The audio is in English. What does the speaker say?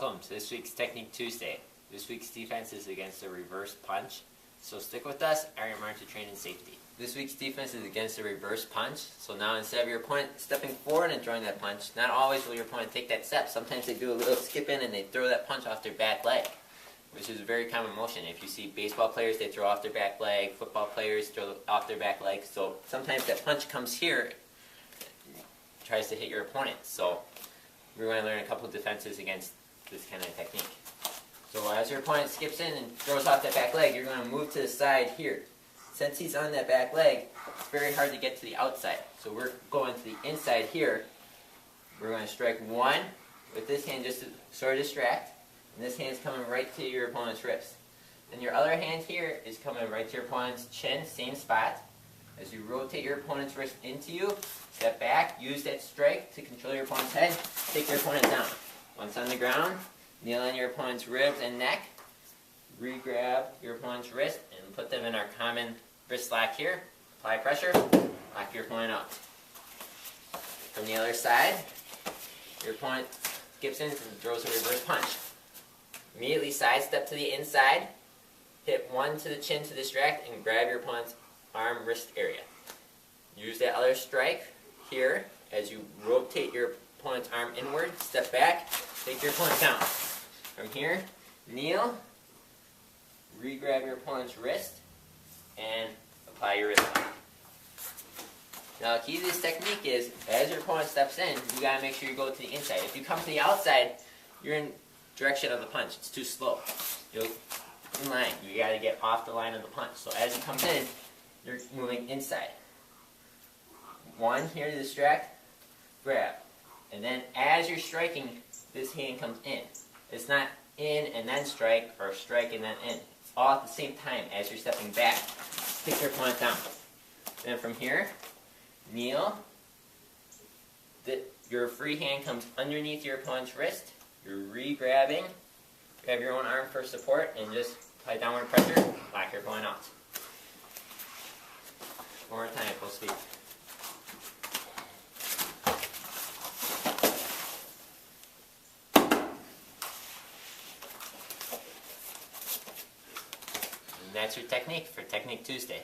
Welcome to this week's Technique Tuesday. This week's defense is against a reverse punch. So stick with us, Erich to train in safety. This week's defense is against a reverse punch. So now instead of your opponent stepping forward and throwing that punch, not always will your opponent take that step. Sometimes they do a little skip in and they throw that punch off their back leg, which is a very common motion. If you see baseball players, they throw off their back leg. Football players throw off their back leg. So sometimes that punch comes here, tries to hit your opponent. So we're going to learn a couple of defenses against this kind of technique. So as your opponent skips in and throws off that back leg, you're going to move to the side here. Since he's on that back leg, it's very hard to get to the outside. So we're going to the inside here. We're going to strike one with this hand just to sort of distract. And this hand's coming right to your opponent's wrist. And your other hand here is coming right to your opponent's chin, same spot. As you rotate your opponent's wrist into you, step back, use that strike to control your opponent's head, take your opponent down. Once on the ground, kneel on your opponent's ribs and neck, re-grab your opponent's wrist and put them in our common wrist lock here. Apply pressure, lock your opponent out. From the other side, your opponent skips in and throws a reverse punch. Immediately sidestep to the inside, hit one to the chin to distract, and grab your opponent's arm wrist area. Use that other strike here as you rotate your opponent's arm inward, step back, take your opponent down. From here, kneel, re-grab your opponent's wrist, and apply your wrist lock. Now the key to this technique is, as your opponent steps in, you got to make sure you go to the inside. If you come to the outside, you're in direction of the punch. It's too slow. You're in line. You got to get off the line of the punch. So as he comes in, you're moving inside. One here to distract, grab. And then as you're striking, this hand comes in. It's not in and then strike, or strike and then in. It's all at the same time as you're stepping back. Take your opponent down. Then from here, kneel. Your free hand comes underneath your opponent's wrist. You're re-grabbing. Grab your own arm for support and just apply downward pressure. Lock your opponent out. One more time, full speed. And that's your technique for Technique Tuesday.